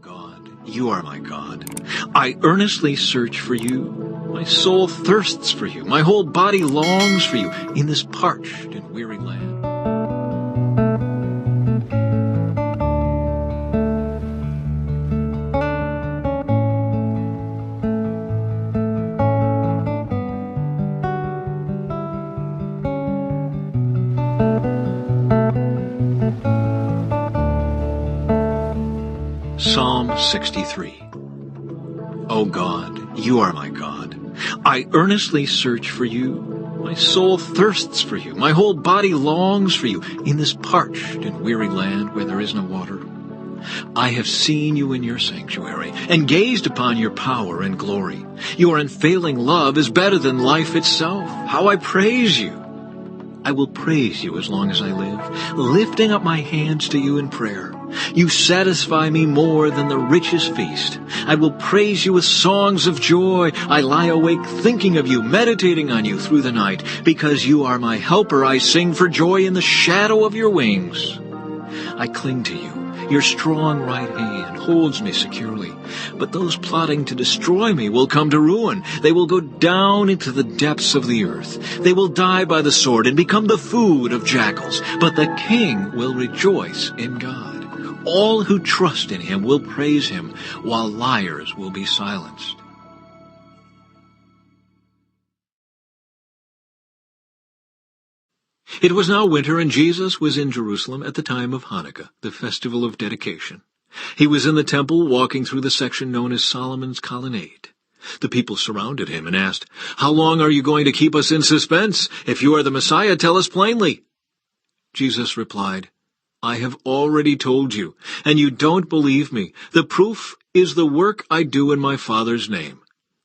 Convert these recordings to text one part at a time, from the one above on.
God, you are my God. I earnestly search for you. My soul thirsts for you. My whole body longs for you in this parched and weary land. Psalm 63. O God, you are my God. I earnestly search for you. My soul thirsts for you. My whole body longs for you in this parched and weary land where there is no water. I have seen you in your sanctuary and gazed upon your power and glory. Your unfailing love is better than life itself. How I praise you! I will praise you as long as I live, lifting up my hands to you in prayer. You satisfy me more than the richest feast. I will praise you with songs of joy. I lie awake thinking of you, meditating on you through the night. Because you are my helper, I sing for joy in the shadow of your wings. I cling to you. Your strong right hand holds me securely. But those plotting to destroy me will come to ruin. They will go down into the depths of the earth. They will die by the sword and become the food of jackals. But the king will rejoice in God. All who trust in him will praise him, while liars will be silenced. It was now winter, and Jesus was in Jerusalem at the time of Hanukkah, the festival of dedication. He was in the temple, walking through the section known as Solomon's Colonnade. The people surrounded him and asked, "How long are you going to keep us in suspense? If you are the Messiah, tell us plainly." Jesus replied, "I have already told you, and you don't believe me. The proof is the work I do in my Father's name.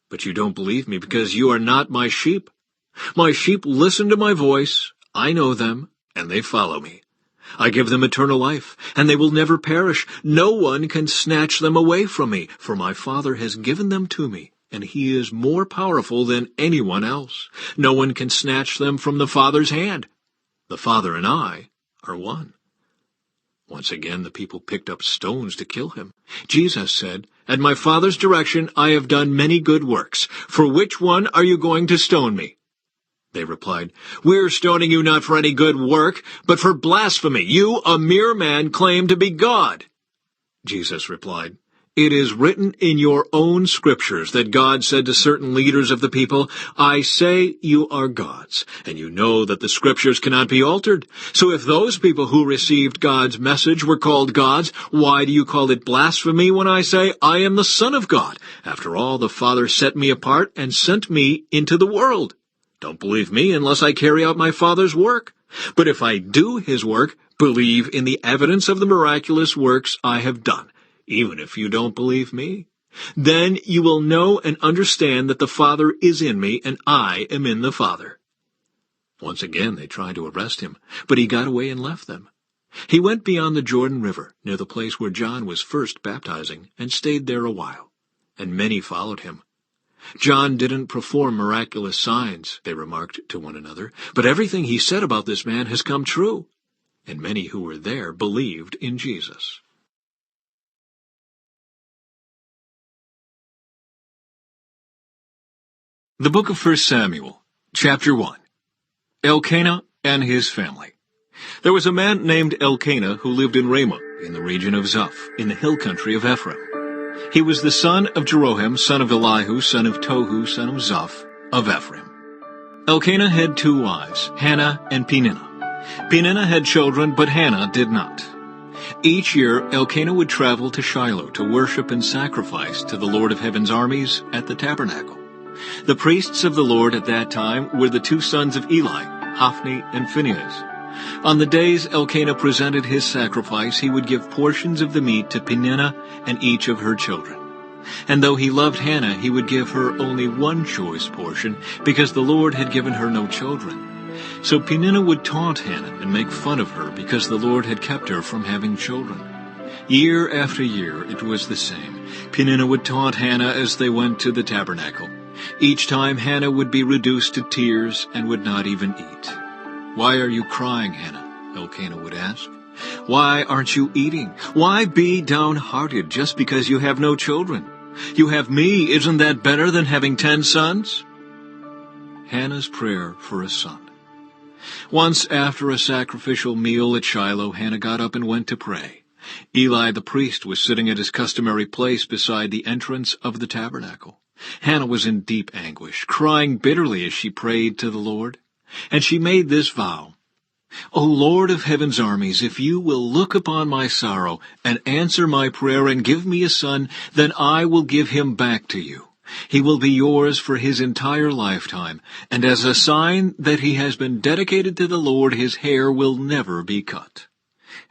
But you don't believe me because you are not my sheep. My sheep listen to my voice. I know them, and they follow me. I give them eternal life, and they will never perish. No one can snatch them away from me, for my Father has given them to me, and he is more powerful than anyone else. No one can snatch them from the Father's hand. The Father and I are one." Once again the people picked up stones to kill him. Jesus said, "At my Father's direction I have done many good works. For which one are you going to stone me?" They replied, "We're stoning you not for any good work, but for blasphemy. You, a mere man, claim to be God." Jesus replied, "It is written in your own scriptures that God said to certain leaders of the people, 'I say you are gods,' and you know that the scriptures cannot be altered. So if those people who received God's message were called gods, why do you call it blasphemy when I say I am the Son of God? After all, the Father set me apart and sent me into the world. Don't believe me unless I carry out my Father's work. But if I do his work, believe in the evidence of the miraculous works I have done, even if you don't believe me. Then you will know and understand that the Father is in me, and I am in the Father." Once again they tried to arrest him, but he got away and left them. He went beyond the Jordan River, near the place where John was first baptizing, and stayed there a while, and many followed him. "John didn't perform miraculous signs," they remarked to one another, "but everything he said about this man has come true." And many who were there believed in Jesus. The book of 1 Samuel, chapter 1. Elkanah and his family. There was a man named Elkanah who lived in Ramah, in the region of Zuph, in the hill country of Ephraim. He was the son of Jeroham, son of Elihu, son of Tohu, son of Zuph, of Ephraim. Elkanah had 2 wives, Hannah and Peninnah. Peninnah had children, but Hannah did not. Each year Elkanah would travel to Shiloh to worship and sacrifice to the Lord of Heaven's armies at the tabernacle. The priests of the Lord at that time were the 2 sons of Eli, Hophni and Phinehas. On the days Elkanah presented his sacrifice, he would give portions of the meat to Peninnah and each of her children. And though he loved Hannah, he would give her only one choice portion, because the Lord had given her no children. So Peninnah would taunt Hannah and make fun of her, because the Lord had kept her from having children. Year after year it was the same. Peninnah would taunt Hannah as they went to the tabernacle. Each time Hannah would be reduced to tears and would not even eat. "Why are you crying, Hannah?" Elkanah would ask. Why aren't you eating? Why be downhearted just because you have no children? You have me, isn't that better than having 10 sons? Hannah's prayer for a son. Once after a sacrificial meal at Shiloh, Hannah got up and went to pray. Eli the priest was sitting at his customary place beside the entrance of the tabernacle. Hannah was in deep anguish, crying bitterly as she prayed to the Lord. And she made this vow, O Lord of heaven's armies, if you will look upon my sorrow and answer my prayer and give me a son, then I will give him back to you. He will be yours for his entire lifetime, and as a sign that he has been dedicated to the Lord, his hair will never be cut.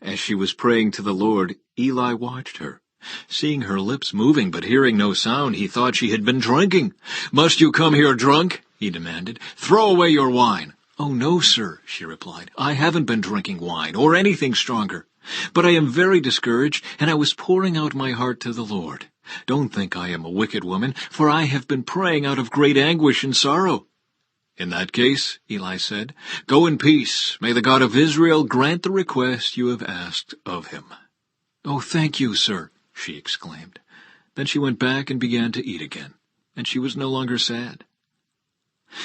As she was praying to the Lord, Eli watched her. Seeing her lips moving but hearing no sound, he thought she had been drinking. Must you come here drunk? He demanded. Throw away your wine. Oh, no, sir, she replied. I haven't been drinking wine or anything stronger. But I am very discouraged, and I was pouring out my heart to the Lord. Don't think I am a wicked woman, for I have been praying out of great anguish and sorrow. In that case, Eli said, go in peace. May the God of Israel grant the request you have asked of him. Oh, thank you, sir, she exclaimed. Then she went back and began to eat again, and she was no longer sad.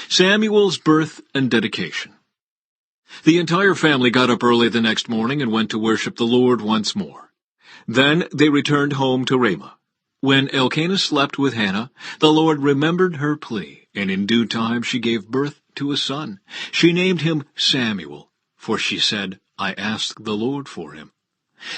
Samuel's birth and dedication. The entire family got up early the next morning and went to worship the Lord once more. Then they returned home to Ramah. When Elkanah slept with Hannah, the Lord remembered her plea, and in due time she gave birth to a son. She named him Samuel, for she said, I asked the Lord for him.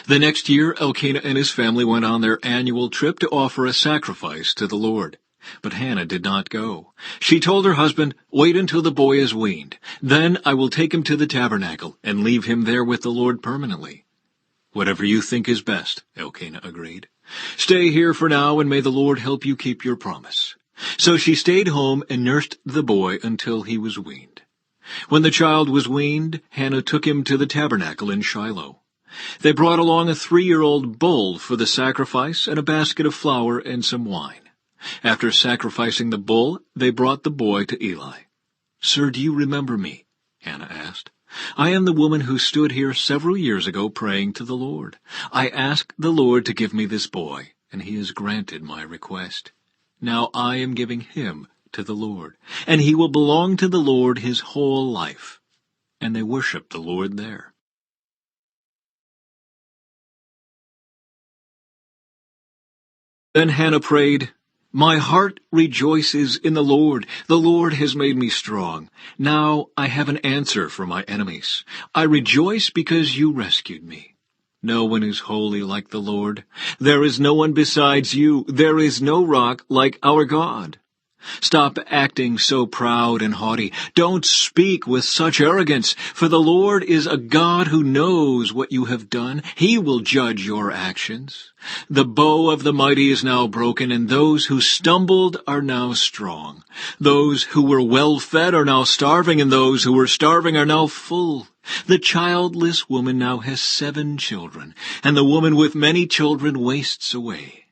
The next year, Elkanah and his family went on their annual trip to offer a sacrifice to the Lord. But Hannah did not go. She told her husband, wait until the boy is weaned. Then I will take him to the tabernacle and leave him there with the Lord permanently. Whatever you think is best, Elkanah agreed. Stay here for now, and may the Lord help you keep your promise. So she stayed home and nursed the boy until he was weaned. When the child was weaned, Hannah took him to the tabernacle in Shiloh. They brought along a 3-year-old bull for the sacrifice and a basket of flour and some wine. After sacrificing the bull, they brought the boy to Eli. Sir, do you remember me? Hannah asked. I am the woman who stood here several years ago praying to the Lord. I asked the Lord to give me this boy, and he has granted my request. Now I am giving him to the Lord, and he will belong to the Lord his whole life. And they worshiped the Lord there. Then Hannah prayed, My heart rejoices in the Lord. The Lord has made me strong. Now I have an answer for my enemies. I rejoice because you rescued me. No one is holy like the Lord. There is no one besides you. There is no rock like our God. Stop acting so proud and haughty. Don't speak with such arrogance, for the Lord is a God who knows what you have done. He will judge your actions. The bow of the mighty is now broken, and those who stumbled are now strong. Those who were well-fed are now starving, and those who were starving are now full. The childless woman now has 7 children, and the woman with many children wastes away.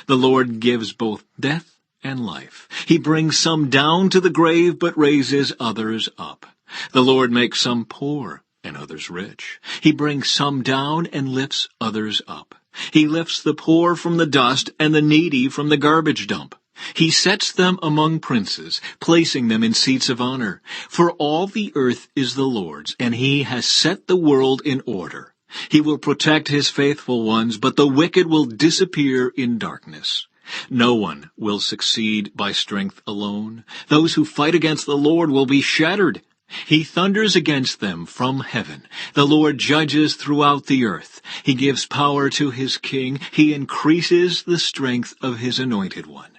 The Lord gives both death and life. He brings some down to the grave, but raises others up. The Lord makes some poor and others rich. He brings some down and lifts others up. He lifts the poor from the dust and the needy from the garbage dump. He sets them among princes, placing them in seats of honor. For all the earth is the Lord's, and he has set the world in order. He will protect his faithful ones, but the wicked will disappear in darkness. No one will succeed by strength alone. Those who fight against the Lord will be shattered. He thunders against them from heaven. The Lord judges throughout the earth. He gives power to his king. He increases the strength of his anointed one.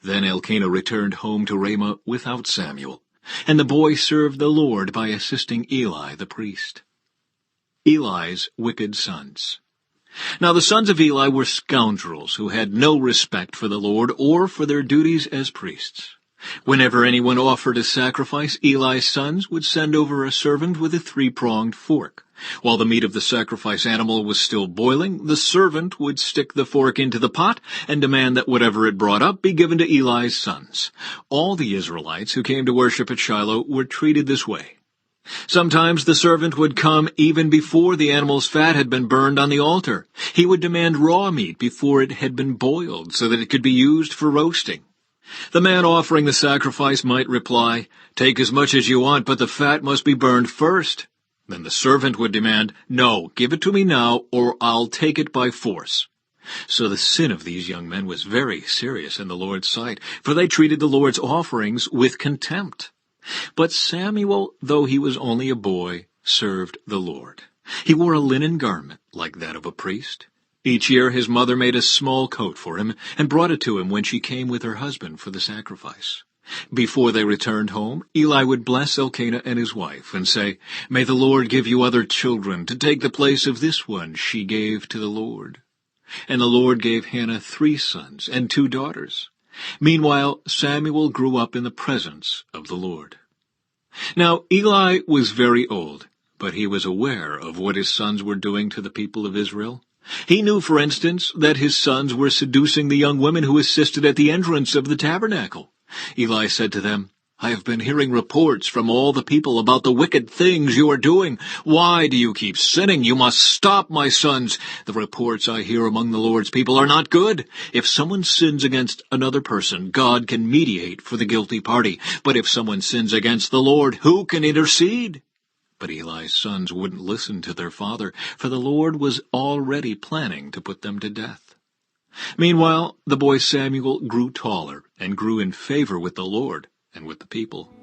Then Elkanah returned home to Ramah without Samuel, and the boy served the Lord by assisting Eli the priest. Eli's wicked sons. Now the sons of Eli were scoundrels who had no respect for the Lord or for their duties as priests. Whenever anyone offered a sacrifice, Eli's sons would send over a servant with a 3-pronged fork. While the meat of the sacrifice animal was still boiling, the servant would stick the fork into the pot and demand that whatever it brought up be given to Eli's sons. All the Israelites who came to worship at Shiloh were treated this way. Sometimes the servant would come even before the animal's fat had been burned on the altar. He would demand raw meat before it had been boiled so that it could be used for roasting. The man offering the sacrifice might reply, "Take as much as you want, but the fat must be burned first." Then the servant would demand, "No, give it to me now, or I'll take it by force." So the sin of these young men was very serious in the Lord's sight, for they treated the Lord's offerings with contempt. But Samuel, though he was only a boy, served the Lord. He wore a linen garment like that of a priest. Each year his mother made a small coat for him and brought it to him when she came with her husband for the sacrifice. Before they returned home, Eli would bless Elkanah and his wife and say, "May the Lord give you other children to take the place of this one she gave to the Lord." And the Lord gave Hannah 3 sons and 2 daughters. Meanwhile, Samuel grew up in the presence of the Lord. Now Eli was very old, but he was aware of what his sons were doing to the people of Israel. He knew, for instance, that his sons were seducing the young women who assisted at the entrance of the tabernacle. Eli said to them, "I have been hearing reports from all the people about the wicked things you are doing. Why do you keep sinning? You must stop, my sons. The reports I hear among the Lord's people are not good. If someone sins against another person, God can mediate for the guilty party. But if someone sins against the Lord, who can intercede?" But Eli's sons wouldn't listen to their father, for the Lord was already planning to put them to death. Meanwhile, the boy Samuel grew taller and grew in favor with the Lord and with the people.